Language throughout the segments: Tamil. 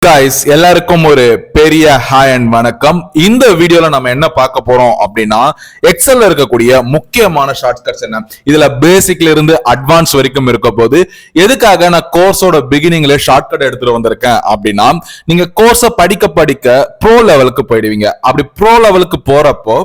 guys எல்லாருக்கும் ஒரு பெரிய ஹாய் அண்ட் வணக்கம். இந்த வீடியோல நம்ம என்ன பார்க்க போறோம் அப்படின்னா எக்ஸல்ல இருக்கக்கூடிய முக்கியமான ஷார்ட்கட்ஸ் என்ன, இதுல பேசிக்ல இருந்து அட்வான்ஸ் வரைக்கும் இருக்க போது. எதுக்காக நான் கோர்ஸோட பிகினிங்ல ஷார்ட்கட் எடுத்துட்டு வந்திருக்கேன் அப்படின்னா, நீங்க கோர்ஸை படிக்க படிக்க ப்ரோ லெவலுக்கு போயிடுவீங்க. அப்படி ப்ரோ லெவலுக்கு போறப்போ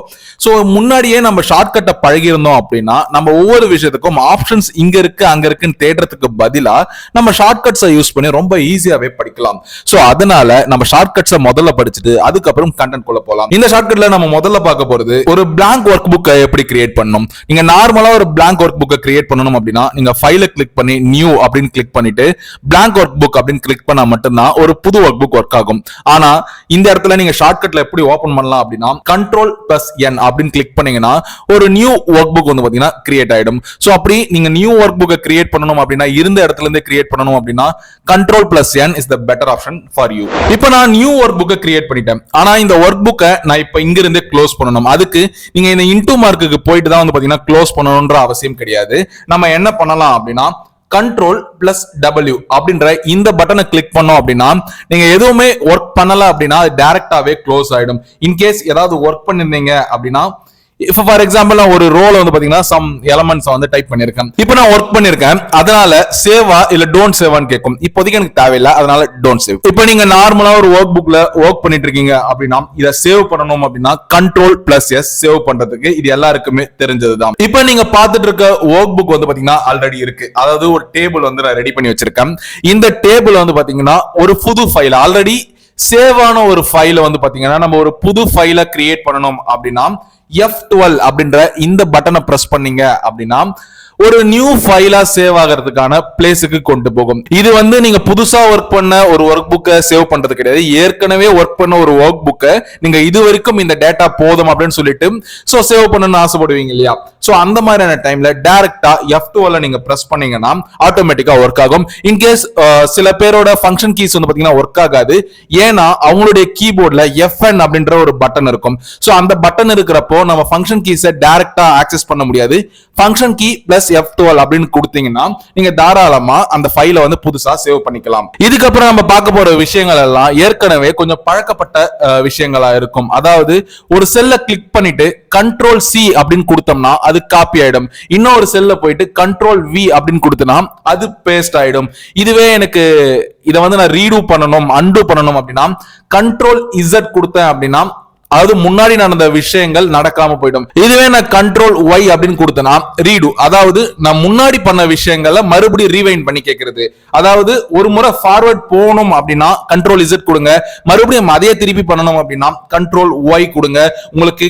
சோ முன்னாடியே நம்ம ஷார்ட்கட்டை பழகி இருந்தோம் அப்படின்னா நம்ம ஒவ்வொரு விஷயத்துக்கும் ஆப்ஷன்ஸ் இங்க இருக்கு அங்க இருக்குன்னு தேடுறதுக்கு பதிலா நம்ம ஷார்ட்கட்ஸை யூஸ் பண்ணி ரொம்ப ஈஸியாவே படிக்கலாம். சோ அதனால நம்ம ஷார்ட்கட்ஸை முதல்ல படிச்சுட்டு அதுக்கப்புறம் கண்டென்ட் குள்ள போலாம். இந்த ஷார்ட்கட்ல நம்ம முதல்ல பார்க்க போறது ஒரு blank ஒர்க் புக்கை எப்படி கிரியேட் பண்ணணும். நீங்க நார்மலா ஒரு blank ஒர்க் புக்கை கிரியேட் பண்ணணும் அப்படின்னா நீங்க ஃபைலை கிளிக் பண்ணி நியூ அப்படின்னு கிளிக் பண்ணிட்டு blank ஒர்க் புக் அப்படின்னு கிளிக் பண்ணா மட்டும்தான் ஒரு புது ஒர்க் புக் ஒர்க் ஆகும். ஆனா இந்த இடத்துல நீங்க ஷார்ட்கட்ல எப்படி ஓபன் பண்ணலாம் அப்படின்னா Ctrl+N அப்படின்னு கிளிக் பண்ணீங்கன்னா ஒரு நியூ ஒர்க் புக் வந்து பாத்தீங்கன்னா கிரியேட் ஆயிடும். சோ அப்படி நீங்க நியூ ஒர்க் புக்கை கிரியேட் பண்ணணும் அப்படின்னா இருந்த இடத்துல இருந்து கிரியேட் பண்ணணும் அப்படின்னா Ctrl+N is the better option for you. இப்போ நான் நியூ ஒர்க் புக்கை கிரியேட் பண்ணிட்டேன். ஆனா இந்த ஒர்க் புக்கை நான் இப்ப இங்க இருந்தே க்ளோஸ் பண்ணணும். அதுக்கு நீங்க இந்த இன்டூ மார்க்குக்கு போயிட்டு தான் வந்து பாத்தீங்கன்னா க்ளோஸ் பண்ணணும்ன்ற அவசியம் கிடையாது. நம்ம என்ன பண்ணலாம் அப்படின்னா Ctrl+W அப்படின்ற இந்த பட்டனை கிளிக் பண்ணோம் அப்படின்னா நீங்க எதுவுமே ஒர்க் பண்ணல அப்படின்னா அது டைரக்டாவே க்ளோஸ் ஆயிடும். இன்கேஸ் ஏதாவது ஒர்க் பண்ணிருந்தீங்க அப்படின்னா இப்ப ஃபார் எக்ஸாம்பிள் நான் ஒரு ரோல வந்து பாத்தீங்கன்னா சம் எலமெண்ட்ஸ் வந்து டைப் பண்ணிருக்கேன். இப்போ நான் ஒர்க் பண்ணிருக்கேன், அதனால சேவா இல்ல டோன்ட் சேவான்னு கேட்கும். இப்போதைக்கு எனக்கு தேவையில்லை, அதனால டோன்ட் சேவ். இப்போ நீங்க நார்மலா ஒரு ஒர்க் புக்ல ஒர்க் பண்ணிட்டு இருக்கீங்க அப்படின்னா இதை சேவ் பண்ணணும் அப்படின்னா Ctrl+S சேவ் பண்றதுக்கு இது எல்லாருக்குமே தெரிஞ்சதுதான். இப்போ நீங்க பாத்துட்டு இருக்க ஒர்க் புக் வந்து பாத்தீங்கன்னா ஆல்ரெடி இருக்கு. அதாவது ஒரு டேபிள் வந்து நான் ரெடி பண்ணி வச்சிருக்கேன். இந்த டேபிள் வந்து பாத்தீங்கன்னா ஒரு புது ஃபைல் ஆல்ரெடி சேவ் ஆன ஒரு ஃபைல வந்து பாத்தீங்கன்னா நம்ம ஒரு புது ஃபைல கிரியேட் பண்ணணும் அப்படின்னா F12 அப்படின்ற இந்த பட்டனை பிரஸ் பண்ணீங்க அப்படின்னா ஒரு நியூ ஃபைலா சேவ் ஆகிறதுக்கான பிளேஸுக்கு கொண்டு போகும். இது வந்து நீங்க புதுசா ஒர்க் பண்ண ஒரு ஒர்க் புக்கை சேவ் பண்றது கிடையாது. ஏற்கனவே ஒர்க் பண்ண ஒரு ஒர்க் புக்கை நீங்க இது வரைக்கும் இந்த டேட்டா போதும் அப்படின்னு சொல்லிட்டு சோ சேவ் பண்ணணும்னு ஆசைப்படுவீங்க இல்லையா? சோ அந்த மாதிரியான டைம்ல டைரக்டா F12 நீங்க பிரஸ் பண்ணீங்கன்னா ஆட்டோமேட்டிக்கா ஒர்க் ஆகும். இன்கேஸ் சில பேரோட ஃபங்க்ஷன் கீஸ் வந்து பாத்தீங்கன்னா ஒர்க் ஆகாது. ஏன்னா அவங்களுடைய கீபோர்ட்ல FN அப்படின்ற ஒரு பட்டன் இருக்கும். சோ அந்த பட்டன் இருக்கிறப்போ நம்ம ஃபங்க்ஷன் கீஸை டைரக்டா ஆக்சஸ் பண்ண முடியாது. ஃபங்க்ஷன் கீ பிளஸ் F12 அப்படின்னு கொடுத்தீங்கன்னா நீங்க தாராளமா அந்த ஃபைலை வந்து புதுசா சேவ் பண்ணிக்கலாம். இதுக்கப்புறம் நம்ம பார்க்க போற விஷயங்கள் எல்லாம் ஏற்கனவே கொஞ்சம் பழக்கப்பட்ட விஷயங்களா இருக்கும். அதாவது ஒரு செல்லை கிளிக் பண்ணிட்டு Ctrl+C அப்படின்னு கொடுத்தோம்னா அது காப்பி ஆயிடும். இன்னொரு செல்ல போயிட்டு Ctrl+V அப்படின்னு கொடுத்தனா அது பேஸ்ட் ஆயிடும். இதுவே எனக்கு இதை வந்து நான் ரீடூ பண்ணணும் அன்டூ பண்ணணும் அப்படின்னா Ctrl+Z கொடுத்தேன் அப்படின்னா அதாவது முன்னாடி நடந்த விஷயங்கள் நடக்காம போயிடும். இதுவே நான் Ctrl+Y அப்படின்னு கொடுத்தனா ரீடு, அதாவது நான் முன்னாடி பண்ண விஷயங்களை மறுபடியும் ரீவைண்ட் பண்ணி கேட்கறது. அதாவது ஒரு முறை ஃபார்வர்ட் போகணும் அப்படின்னா Ctrl+Z கொடுங்க, மறுபடியும் அதே திருப்பி பண்ணணும் அப்படின்னா Ctrl+Y கொடுங்க. உங்களுக்கு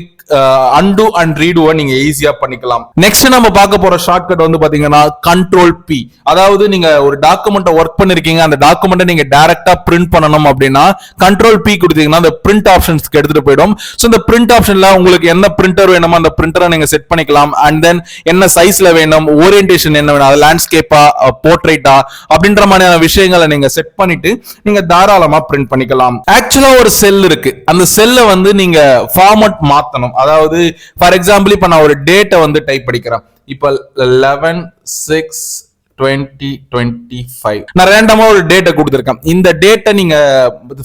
அன்டு அண்ட் ரீடுவை நீங்க ஈஸியா பண்ணிக்கலாம். நெக்ஸ்ட் நம்ம பார்க்க போற ஷார்ட்கட் வந்து பாத்தீங்கன்னா Ctrl+P. அதாவது நீங்க ஒரு டாக்குமெண்ட்டை ஒர்க் பண்ணிருக்கீங்க, அந்த டாக்குமெண்ட்டை நீங்க டைரக்டா பிரிண்ட் பண்ணணும் அப்படின்னா Ctrl+P கொடுத்தீங்கன்னா அந்த பிரிண்ட் ஆப்ஷன்ஸ்க்கு எடுத்துட்டு போயிடும். சோ இந்த பிரிண்ட் ஆப்ஷன்ல உங்களுக்கு என்ன பிரிண்டர் வேணுமோ அந்த பிரிண்டரை நீங்க செட் பண்ணிக்கலாம். அண்ட் தென் என்ன சைஸ்ல வேணும், ஓரியன்டேஷன் என்ன வேணும், அது லேண்ட்ஸ்கேப்பா போர்ட்ரைட்டா அப்படின்ற மாதிரியான விஷயங்களை நீங்க செட் பண்ணிட்டு நீங்க தாராளமா பிரிண்ட் பண்ணிக்கலாம். ஆக்சுவலா ஒரு செல் இருக்கு, அந்த செல்லை வந்து நீங்க ஃபார்மட் மாத்தணும். அதாவது ஃபார் எக்ஸாம்பிள் இப்ப நான் ஒரு டேட்டை வந்து டைப் படிக்கிறேன். இப்ப 11/6/2025 நான் ரேண்டமா ஒரு டேட்டை கொடுத்திருக்கேன். இந்த டேட்டை நீங்க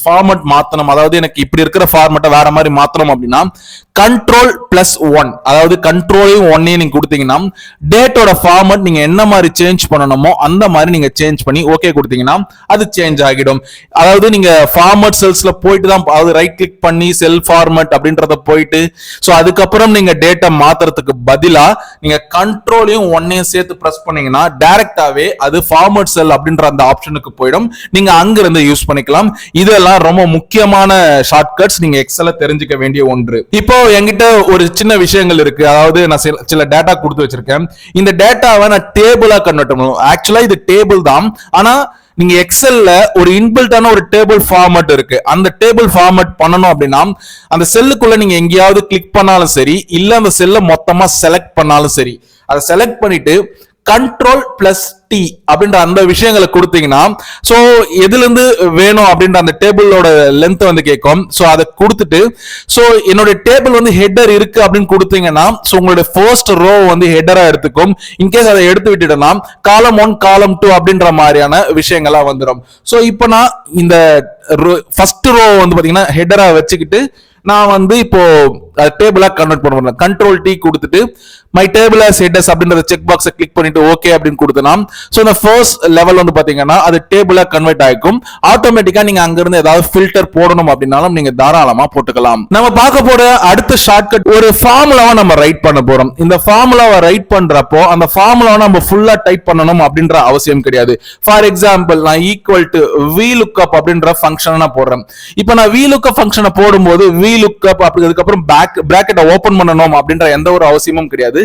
ஃபார்மட் மாத்தணும், அதாவது எனக்கு இப்படி இருக்கிற ஃபார்மட்டை வேற மாதிரி மாத்தணும் அப்படின்னா Ctrl+1 அதாவது Ctrl+1 நீங்க கொடுத்தீங்கன்னா டேட்டோட ஃபார்மட் நீங்க என்ன மாதிரி சேஞ்ச் பண்ணணுமோ அந்த மாதிரி நீங்க சேஞ்ச் பண்ணி ஓகே கொடுத்தீங்கன்னா அது சேஞ்ச் ஆகிடும். அதாவது நீங்க ஃபார்மட் செல்ஸ்ல போயிட்டு தான், அதாவது ரைட் கிளிக் பண்ணி செல் ஃபார்மட் அப்படின்றத போயிட்டு சோ அதுக்கப்புறம் நீங்க டேட்டா மாத்துறதுக்கு பதிலா நீங்க Ctrl+1 சேர்த்து பிரஸ் பண்ணீங்கன்னா டைரக்டாவே அது ஃபார்மட் செல் அப்படின்ற அந்த ஆப்ஷனுக்கு போயிடும். நீங்க அங்க இருந்து யூஸ் பண்ணிக்கலாம். இதெல்லாம் ரொம்ப முக்கியமான ஷார்ட்கட்ஸ், நீங்க எக்ஸல தெரிஞ்சுக்க வேண்டிய ஒன்று. இப்போ என்கிட்ட ஒரு சின்ன விஷயங்கள் இருக்கு. அதாவது நான் சில டேட்டா கொடுத்து வச்சிருக்கேன். இந்த டேட்டாவை நான் டேபிளா கன்வெர்ட் பண்ணணும். ஆக்சுவலா இது டேபிள் தான், ஆனா நீங்க எக்ஸல்ல ஒரு இன்பில்டான ஒரு டேபிள் ஃபார்மட் இருக்கு. அந்த டேபிள் ஃபார்மட் பண்ணணும் அப்படின்னா அந்த செல்லுக்குள்ள நீங்க எங்கேயாவது கிளிக் பண்ணாலும் சரி, இல்ல அந்த செல்லை மொத்தமா செலக்ட் பண்ணாலும் சரி, அதை செலக்ட் பண்ணிட்டு கண்ட்ரோல் பிளஸ் டி அப்படின்ற அந்த விஷயங்களை கொடுத்தீங்கன்னா சோ எதுல இருந்து வேணும் அப்படின்ற அந்த டேபிளோட லென்த் வந்து கேட்கும். சோ அதை கொடுத்துட்டு சோ என்னோட டேபிள் வந்து ஹெட்டர் இருக்கு அப்படின்னு கொடுத்தீங்கன்னா சோ உங்களுடைய ஃபர்ஸ்ட் ரோ வந்து ஹெட்டரா எடுத்துக்கும். இன்கேஸ் அதை எடுத்து விட்டுட்டோம்னா காலம் 1 காலம் 2 அப்படின்ற மாதிரியான விஷயங்களா வந்துடும். சோ இப்போ நான் இந்த ஃபர்ஸ்ட் ரோ வந்து பாத்தீங்கன்னா ஹெட்டரா வச்சுக்கிட்டு நான் வந்து இப்போ டேபிளா கன்வெர்ட் பண்ண போறேன். கண்ட்ரோல் டி கொடுத்துட்டு மை டேபிள் as headers அப்படிங்கற செக் பாக்ஸை கிளிக் பண்ணிட்டு ஓகே அப்படின்னு கொடுத்தனா சோ இந்த ஃபர்ஸ்ட் லெவல் வந்து பாத்தீங்கன்னா அது டேபிளா கன்வெர்ட் ஆயிக்கும். ஆட்டோமேட்டிக்கா நீங்க அங்க இருந்து ஏதாவது ஃபில்டர் போடணும் அப்படினாலும் நீங்க தாராளமா போட்டுக்கலாம். நம்ம பார்க்க போற அடுத்த ஷார்ட்கட் ஒரு ஃபார்முலாவை நம்ம ரைட் பண்ண போறோம். இந்த ஃபார்முலாவை ரைட் பண்றப்போ அந்த ஃபார்முலாவை நம்ம ஃபுல்லா டைப் பண்ணணும் அப்படின்ற அவசியம் கிடையாது. ஃபார் எக்ஸாம்பிள் நான் ஈக்குவல் டு VLOOKUP அப்படின்ற ஃபங்க்ஷனை நான் போடுறேன். இப்போ நான் VLOOKUP ஃபங்க்ஷனை போடும்போது VLOOKUP அதுக்கு அப்புறம் பிராக்கெட்டை ஓபன் பண்ணணும் அப்படின்ற எந்த ஒரு அவசியமும் கிடையாது.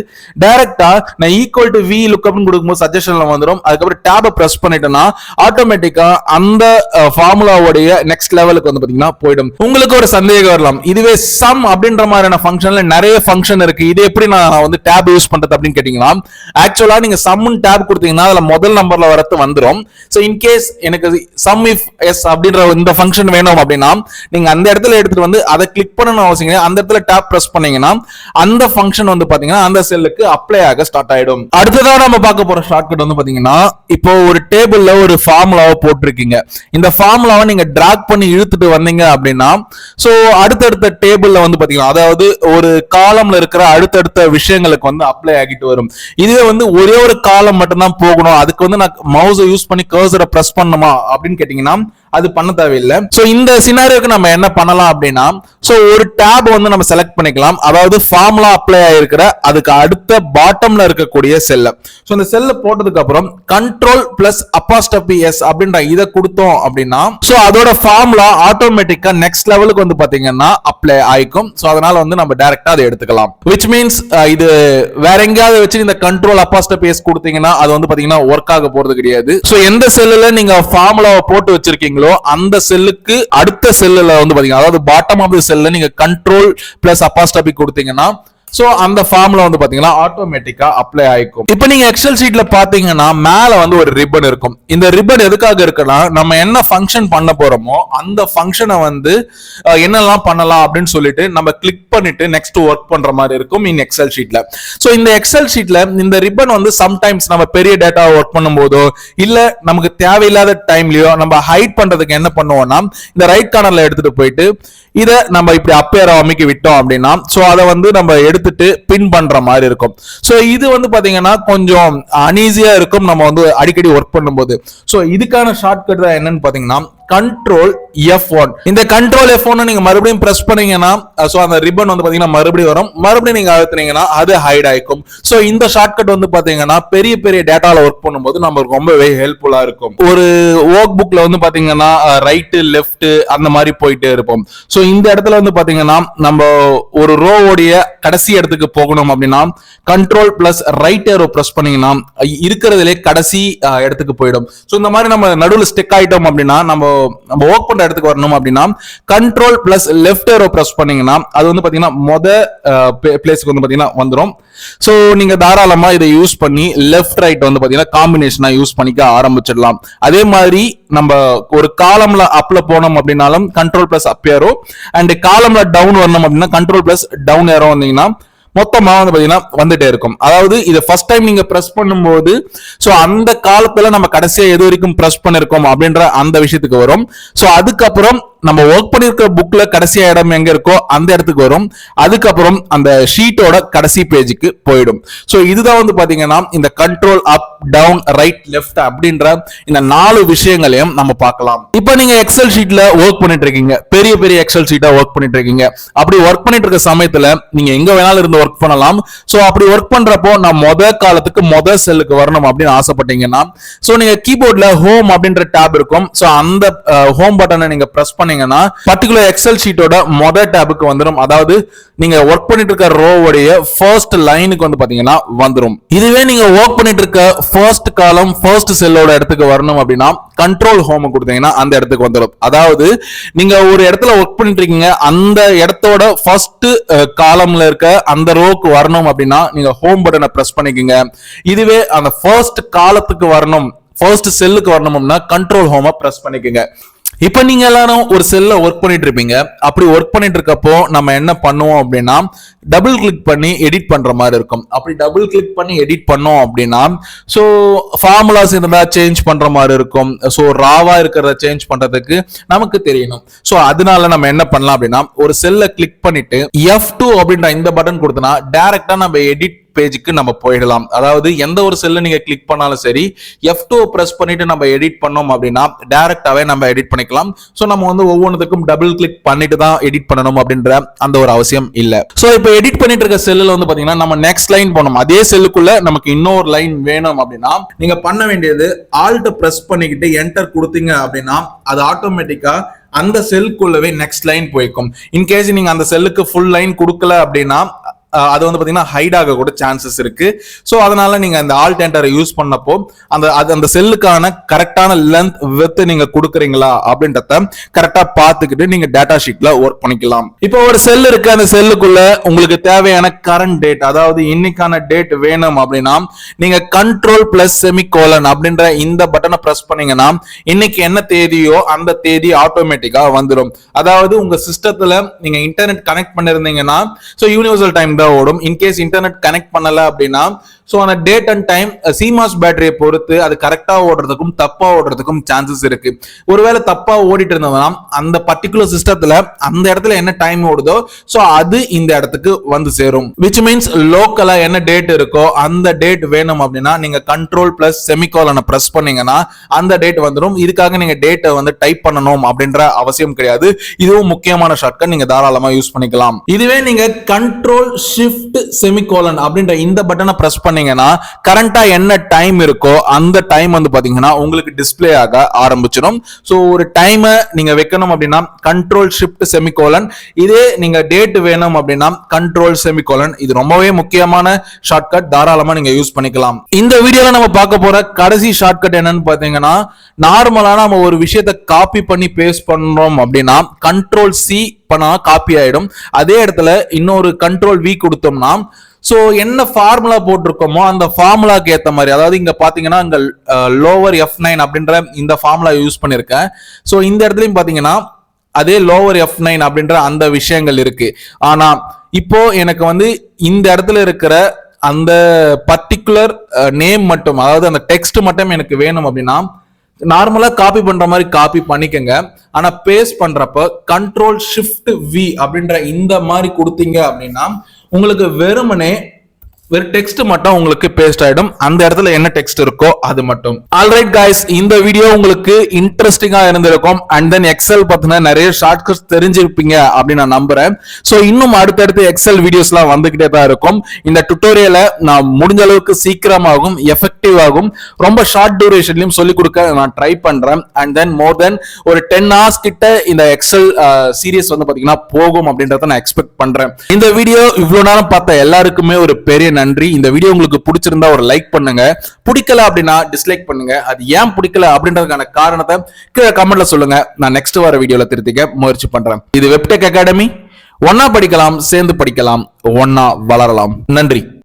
டைரக்டா நான் ஈக்குவல் டு VLOOKUP கொடுக்கும்போது சஜஷன்ல வந்துரும். அதுக்கப்புறம் டேபை பிரஸ் பண்ணிட்டேன்னா ஆட்டோமேட்டிக்கா அந்த ஃபார்முலாவுடைய நெக்ஸ்ட் லெவலுக்கு வந்து பாத்தீங்கன்னா போயிடும். உங்களுக்கு ஒரு சந்தேகம் வரலாம், இதுவே சம் அப்படின்ற மாதிரியான ஃபங்க்ஷன்ல நிறைய ஃபங்க்ஷன் இருக்கு, இது எப்படி நான் வந்து டேப் யூஸ் பண்றது அப்படின்னு கேட்டீங்கன்னா ஆக்சுவலா நீங்க சம் டேப் கொடுத்தீங்கன்னா அதுல முதல் நம்பர்ல வரது வந்துரும். சோ இன் கேஸ் எனக்கு சம் இஃப் எஸ் அப்படின்ற இந்த ஃபங்க்ஷன் வேணும் அப்படின்னா நீங்க அந்த இடத்துல எடுத்துட்டு வந்து அதை கிளிக் பண்ணணும் அவசியம் கிடையாது. அந்த இடத்துல டேப் பிரஸ் பண்ணீங்கன்னா அந்த ஃபங்க்ஷன் வந்து பாத்தீங்கன்னா அந்த செல்லுக்கு அப்ளை ஆக ஸ்டார்ட் ஆயிடும். அடுத்ததா நம்ம பார்க்க போற ஷார்ட்கட் வந்து பாத்தீங்கன்னா இப்போ ஒரு டேபிள்ல ஒரு ஃபார்முலாவை போட்டிருக்கீங்க. இந்த ஃபார்முலாவை நீங்க டிராக் பண்ணி இழுத்துட்டு வந்தீங்க அப்படின்னா சோ அடுத்தடுத்த டேபிள்ல வந்து பாத்தீங்கன்னா அதாவது ஒரு காலம்ல இருக்கிற அடுத்தடுத்த விஷயங்களுக்கு வந்து அப்ளை ஆகிட்டு வரும். இதுவே வந்து ஒரே ஒரு காலம் மட்டும் தான் போகணும், அதுக்கு வந்து நான் மவுஸை யூஸ் பண்ணி கர்சரை பிரஸ் பண்ணணுமா அப்படின்னு கேட்டீங்கன்னா அது பண்ண தேவையில்லை. சோ இந்த சினாரியோக்கு நம்ம என்ன பண்ணலாம் அப்படின்னா சோ ஒரு டேப் வந்து நம்ம செலக்ட் பண்ணிக்கலாம். அதாவது ஃபார்முலா அப்ளை ஆயிருக்கிற அதுக்கு அடுத்த பாட்டம்ல இருக்கக்கூடிய செல்ல சோ இந்த செல்ல போட்டதுக்கு அப்புறம் கண்ட்ரோல் பிளஸ் அப்போஸ்ட்ரோபி எஸ் அப்படின்ற இதை கொடுத்தோம் அப்படின்னா சோ அதோட ஃபார்முலா ஆட்டோமேட்டிக்கா நெக்ஸ்ட் லெவலுக்கு வந்து பாத்தீங்கன்னா அப்ளை ஆயிக்கும். சோ அதனால வந்து நம்ம டைரக்டா அதை எடுத்துக்கலாம். which means இது வேற எங்கயாவது வச்சு இந்த கண்ட்ரோல் அப்போஸ்ட்ரோபி எஸ் கொடுத்தீங்கன்னா அது வந்து பாத்தீங்கன்னா ஒர்க் ஆக போறது கிடையாது. சோ எந்த செல்லுல நீங்க ஃபார்முலாவை போட்டு வச்சிருக்கீங்களோ அந்த செல்லுக்கு அடுத்த செல்லுல வந்து பாத்தீங்கன்னா அதாவது பாட்டம் ஆஃப் தி செல்ல நீங்க கண்ட்ரோல் பிளஸ் அப்போஸ்ட்ரோபி கொடுத்தீங்கன்னா சோ அந்த ஃபார்முலா வந்து பாத்தீங்கன்னா ஆட்டோமேட்டிக்கா அப்ளை ஆயிக்கும். இப்போ நீங்க எக்ஸல் ஷீட்ல பாத்தீங்கன்னா மேல வந்து ஒரு ரிப்பன் இருக்கும். இந்த ரிப்பன் எதுக்காக இருக்குன்னா நம்ம என்ன ஃபங்க்ஷன் பண்ண போறோமோ அந்த ஃபங்க்ஷனை வந்து என்னெல்லாம் பண்ணலாம் அப்படின்னு சொல்லிட்டு நம்ம கிளிக் பண்ணிட்டு நெக்ஸ்ட் ஒர்க் பண்ற மாதிரி இருக்கும் இன் எக்ஸல் ஷீட்ல. சோ இந்த எக்ஸல் ஷீட்ல இந்த ரிப்பன் வந்து சம்டைம்ஸ் நம்ம பெரிய டேட்டா ஒர்க் பண்ணும்போதோ இல்ல நமக்கு தேவையில்லாத டைம்லயோ நம்ம ஹைட் பண்றதுக்கு என்ன பண்ணுவோம்னா இந்த ரைட் கார்னர்ல எடுத்துட்டு போயிட்டு இதை நம்ம இப்படி அப்பேர் அமைக்கி விட்டோம் அப்படின்னா சோ அதை வந்து நம்ம எடுத்துட்டு பின் பண்ற மாதிரி இருக்கும். சோ இது வந்து பாத்தீங்கன்னா கொஞ்சம் அன்ஈஸியா இருக்கும் நம்ம வந்து அடிக்கடி ஒர்க் பண்ணும்போது. சோ இதுக்கான ஷார்ட்கட் தான் என்னன்னு பாத்தீங்கன்னா கண்ட்ரோல் F1. இந்த கண்ட்ரோல் F1 நீங்க மறுபடியும் பிரஸ் பண்ணீங்கன்னா சோ அந்த ரிப்பன் வந்து பாத்தீங்கன்னா மறுபடியும் வரும். மறுபடியும் நீங்க அழுத்துனீங்கன்னா அது ஹைட் ஆயிக்கும். சோ இந்த ஷார்ட்கட் வந்து பாத்தீங்கன்னா பெரிய பெரிய டேட்டால ஒர்க் பண்ணும்போது நமக்கு ரொம்பவே ஹெல்ப்ஃபுல்லா இருக்கும். ஒரு ஒர்க் புக்ல வந்து பாத்தீங்கன்னா ரைட் லெஃப்ட் அந்த மாதிரி போயிட்டே இருப்போம். சோ இந்த இடத்துல வந்து பாத்தீங்கன்னா நம்ம ஒரு ரோவோடைய கடைசி இடத்துக்கு போகணும் அப்படின்னா control plus right aero press பண்ணீங்கன்னா இருக்கிறதுலே கடைசி இடத்துக்கு போயிடும். சோ இந்த மாதிரி நம்ம நடுவில் ஸ்டெக் ஆயிட்டோம் அப்படின்னா நம்ம ஒர்க் பண்ற இடத்துக்கு வரணும் அப்படின்னா control plus left aero press பண்ணீங்கன்னா அது வந்து பாத்தீங்கன்னா பிளேஸ்க்கு வந்து பாத்தீங்கன்னா வந்துரும். சோ நீங்க தாராளமா இதை யூஸ் பண்ணி லெஃப்ட் ரைட் வந்து பாத்தீங்கன்னா காம்பினேஷனா யூஸ் பண்ணிக்க ஆரம்பிச்சிடலாம். அதே மாதிரி நம்ம ஒரு காலம்ல அப்ல போனோம் அப்படின்னாலும் control plus up arrow and காலம்ல டவுன் வரணும் அப்படின்னா கண்ட்ரோல் பிளஸ் டவுன் ஏரோ வந்தீங்கன்னா மொத்தமா வந்து பாத்தீங்கன்னா வந்துட்டே இருக்கும். அதாவது இது ஃபர்ஸ்ட் டைம் நீங்க பிரஸ் பண்ணும்போது சோ அந்த காலத்துல நம்ம கடைசியா எது வரைக்கும் பிரஸ் பண்ணிருக்கோம் அப்படின்ற அந்த விஷயத்துக்கு வரும். சோ அதுக்கப்புறம் நம்ம ஒர்க் பண்ணிருக்கிற புக்ல கடைசியா இடம் எங்க இருக்கோ அந்த இடத்துக்கு வரும். அதுக்கப்புறம் அந்த ஷீட்டோட கடைசி பேஜுக்கு போயிடும். சோ இதுதான் வந்து பாத்தீங்கன்னா இந்த control up down right left அப்படின்ற இந்த 4 விஷயங்களையும் நம்ம பார்க்கலாம். இப்போ நீங்க எக்ஸல் ஷீட்ல ஒர்க் பண்ணிட்டு இருக்கீங்க, பெரிய பெரிய எக்ஸல் ஷீட்டா ஒர்க் பண்ணிட்டு இருக்கீங்க. அப்படி ஒர்க் பண்ணிட்டு இருக்க சமயத்துல நீங்க எங்க வேணாலும் இருந்து ஒர்க் பண்ணலாம். சோ அப்படி ஒர்க் பண்றப்போ நான் காலத்துக்கு செல்லுக்கு வரணும் அப்படின்னு ஆசைப்பட்டீங்கன்னா சோ நீங்க கீபோர்ட்ல ஹோம் அப்படின்ற டேப் இருக்கும். சோ அந்த ஹோம் பட்டனை நீங்க பிரஸ் பண்ணி பண்ணீங்கன்னா பர்டிகுலர் எக்ஸல் ஷீட்டோட மொதல் டேபுக்கு வந்துடும். அதாவது நீங்க ஒர்க் பண்ணிட்டு இருக்க ரோவுடைய ஃபர்ஸ்ட் லைனுக்கு வந்து பாத்தீங்கன்னா வந்துடும். இதுவே நீங்க ஒர்க் பண்ணிட்டு இருக்க ஃபர்ஸ்ட் காலம் ஃபர்ஸ்ட் செல்லோட இடத்துக்கு வரணும் அப்படின்னா கண்ட்ரோல் ஹோம் கொடுத்தீங்கன்னா அந்த இடத்துக்கு வந்துடும். அதாவது நீங்க ஒரு இடத்துல ஒர்க் பண்ணிட்டு இருக்கீங்க, அந்த இடத்தோட ஃபர்ஸ்ட் காலம்ல இருக்க அந்த ரோக்கு வரணும் அப்படின்னா நீங்க ஹோம் பட்டனை பிரஸ் பண்ணிக்கோங்க. இதுவே அந்த ஃபர்ஸ்ட் காலத்துக்கு வரணும், ஃபர்ஸ்ட் செல்லுக்கு வரணும்னா கண்ட்ரோல் ஹோமை பிரஸ் பண்ணிக்கோங்க. இப்ப நீங்க எல்லாரும் ஒரு செல்ல ஒர்க் பண்ணிட்டு இருப்பீங்க. அப்படி ஒர்க் பண்ணிட்டு இருக்கப்போ நம்ம என்ன பண்ணுவோம் அப்படின்னா டபுள் கிளிக் பண்ணி எடிட் பண்ற மாதிரி இருக்கும். அப்படி டபுள் கிளிக் பண்ணி எடிட் பண்ணோம் அப்படின்னா ஸோ ஃபார்முலாஸ் இருந்தா சேஞ்ச் பண்ற மாதிரி இருக்கும். ஸோ ராவா இருக்கிறத சேஞ்ச் பண்றதுக்கு நமக்கு தெரியணும். ஸோ அதனால நம்ம என்ன பண்ணலாம் அப்படின்னா ஒரு செல்ல கிளிக் பண்ணிட்டு F2 அப்படின்ற இந்த பட்டன் கொடுத்தனா டைரக்டா நம்ம எடிட் பேஜுக்கு நம்ம போயிடலாம். அதாவது எந்த ஒரு செல்ல நீங்க கிளிக் பண்ணாலும் சரி F2 பிரஸ் பண்ணிட்டு நம்ம எடிட் பண்ணோம் அப்படின்னா டைரக்டாவே நம்ம எடிட் பண்ணிக்கலாம். சோ நம்ம வந்து ஒவ்வொன்றுக்கும் டபுள் கிளிக் பண்ணிட்டு தான் எடிட் பண்ணணும் அப்படின்ற அந்த ஒரு அவசியம் இல்ல. சோ இப்போ எடிட் பண்ணிட்டு இருக்க செல்லுல வந்து பாத்தீங்கன்னா நம்ம நெக்ஸ்ட் லைன் போனோம். அதே செல்லுக்குள்ள நமக்கு இன்னொரு லைன் வேணும் அப்படின்னா நீங்க பண்ண வேண்டியது ஆல்ட் பிரஸ் பண்ணிக்கிட்டு என்டர் கொடுத்தீங்க அப்படின்னா அது ஆட்டோமேட்டிக்கா அந்த செல்லுக்குள்ளவே நெக்ஸ்ட் லைன் போய்க்கும். இன்கேஸ் நீங்க அந்த செல்லுக்கு ஃபுல் லைன் கொடுக்கல அப்படின்னா அது வந்து பாத்தீங்கன்னா ஹைட் ஆக கூட சான்சஸ் இருக்கு. சோ அதனால நீங்க அந்த ஆல்ட் என்டரை யூஸ் பண்ணப்போ அந்த செல்லுக்கான கரெக்டான லென்த் வித் நீங்க கொடுக்குறீங்களா அப்படின்றத கரெக்டா பார்த்துக்கிட்டு நீங்க டேட்டா ஷீட்ல ஒர்க் பண்ணிக்கலாம். இப்போ ஒரு செல் இருக்கு, அந்த செல்லுக்குள்ள உங்களுக்கு தேவையான கரண்ட் டேட், அதாவது இன்னைக்கான டேட் வேணும் அப்படின்னா நீங்க கண்ட்ரோல் பிளஸ் செமிகோலன் அப்படின்ற இந்த பட்டனை பிரஸ் பண்ணீங்கன்னா இன்னைக்கு என்ன தேதியோ அந்த தேதி ஆட்டோமேட்டிக்கா வந்துடும். அதாவது உங்க சிஸ்டத்துல நீங்க இன்டர்நெட் கனெக்ட் பண்ணிருந்தீங்கன்னா சோ யூனிவர்சல் டைம் ஓடும். இன்கேஸ் இன்டர்நெட் கனெக்ட் பண்ணல அப்படின்னா சோ அந்த டேட் அண்ட் டைம் சிமாஸ் பேட்டரியை பொறுத்து அது கரெக்டா ஓடுறதுக்கும் தப்பா ஓடுறதுக்கும் சான்சஸ் இருக்கு. ஒருவேளை தப்பா ஓடிட்டு இருந்ததுன்னா அந்த பர்டிகுலர் சிஸ்டத்துல அந்த இடத்துல என்ன டைம் ஓடுதோ சோ அது இந்த இடத்துக்கு வந்து சேரும். விச் மீன்ஸ் லோக்கலா என்ன டேட் இருக்கோ அந்த டேட் வேணும் அப்படின்னா நீங்க கண்ட்ரோல் பிளஸ் செமிகோலனை பிரஸ் பண்ணீங்கன்னா அந்த டேட் வந்துடும். இதுக்காக நீங்க டேட்டை வந்து டைப் பண்ணணும் அப்படின்ற அவசியம் கிடையாது. இதுவும் முக்கியமான ஷார்ட்கட், நீங்க தாராளமா யூஸ் பண்ணிக்கலாம். இதுவே நீங்க கண்ட்ரோல் ஷிஃப்ட் செமிகோலன் அப்படின்ற இந்த பட்டனை பிரஸ் பண்ணீங்கன்னா கரண்டா என்ன டைம் இருக்கோ அந்த டைம் வந்து பாத்தீங்கன்னா உங்களுக்கு டிஸ்ப்ளே ஆக ஆரம்பிச்சிடும். சோ ஒரு டைமை நீங்க வைக்கணும் அப்படின்னா கண்ட்ரோல் ஷிஃப்ட் செமிகோலன், இதே நீங்க டேட் வேணும் அப்படின்னா கண்ட்ரோல் செமிகோலன். இது ரொம்பவே முக்கியமான ஷார்ட்கட், தாராளமா நீங்க யூஸ் பண்ணிக்கலாம். இந்த வீடியோல நம்ம பார்க்க போற கடைசி ஷார்ட்கட் என்னன்னு பாத்தீங்கன்னா நார்மலா நம்ம ஒரு விஷயத்தை காப்பி பண்ணி பேஸ்ட் பண்றோம் அப்படின்னா கண்ட்ரோல் சி பண்ணா காப்பி ஆயிடும். அதே இடத்துல இன்னொரு கண்ட்ரோல் வி கொடுத்தோம்னா சோ என்ன ஃபார்முலா போட்டிருக்கோமோ அந்த ஃபார்முலாக்கு ஏத்த மாதிரி, அதாவது இங்க பாத்தீங்கன்னா இங்க லோவர் F9 அப்படின்ற இந்த ஃபார்முலா யூஸ் பண்ணிருக்கேன். சோ இந்த இடத்துலயும் பாத்தீங்கன்னா அதே லோவர் F9 அப்படின்ற அந்த விஷயங்கள் இருக்கு. ஆனா இப்போ எனக்கு வந்து இந்த இடத்துல இருக்கிற அந்த பர்டிகுலர் நேம் மட்டும், அதாவது அந்த டெக்ஸ்ட் மட்டும் எனக்கு வேணும் அப்படின்னா நார்மலா காப்பி பண்ற மாதிரி காப்பி பண்ணிக்கங்க. ஆனா பேஸ்ட் பண்றப்ப கண்ட்ரோல் ஷிஃப்ட் வி அப்படின்ற இந்த மாதிரி கொடுத்தீங்க அப்படின்னா உங்களுக்கு வெறுமனே டெக்ஸ்ட் மட்டும் உங்களுக்கு பேஸ்ட் ஆயிடும். அந்த இடத்துல என்ன டெக்ஸ்ட் இருக்கோ அது மட்டும். ஆல்ரைட் गाइस, இந்த வீடியோ உங்களுக்கு இன்ட்ரெஸ்டிங்கா இருந்திருக்கும். அண்ட் தென் எக்ஸல் பத்தின நிறைய ஷார்ட்கட்ஸ் தெரிஞ்சிருப்பீங்க அப்படின்னு நான் நம்புறேன். சோ இன்னும் அடுத்தடுத்து எக்ஸல் வீடியோஸ்லாம் வந்துகிட்டே தான் இருக்கும். இந்த டுட்டோரியலை நான் முடிஞ்ச அளவுக்கு சீக்கிரமாகவும் எஃபெக்டிவாகவும் ரொம்ப ஷார்ட் டியூரேஷன்லயும் சொல்லிக் கொடுக்க நான் ட்ரை பண்றேன். அண்ட் தென் மோர் தென் ஒரு 10 hours கிட்ட இந்த எக்ஸல் சீரியஸ் வந்து பாத்தீங்கன்னா போகும் அப்படின்றத நான் எக்ஸ்பெக்ட் பண்றேன். இந்த வீடியோ இவ்வளவு நேரம் பார்த்த எல்லாருக்குமே ஒரு பெரிய நன்றி. இந்த வீடியோ உங்களுக்கு பிடிச்சிருந்தா ஒரு லைக் பண்ணுங்க, பிடிக்கல அப்படின்னா டிஸ்லைக் பண்ணுங்க. அது ஏன் பிடிக்கல அப்படின்றதுக்கான காரணத்தை கீழே கமெண்ட்ல சொல்லுங்க. நான் நெக்ஸ்ட் வர வீடியோல திருத்திக்க முயற்சி பண்றேன். இது வெப்டெக் அகாடமி. ஒன்னா படிக்கலாம், சேர்ந்து படிக்கலாம், ஒன்னா வளரலாம். நன்றி.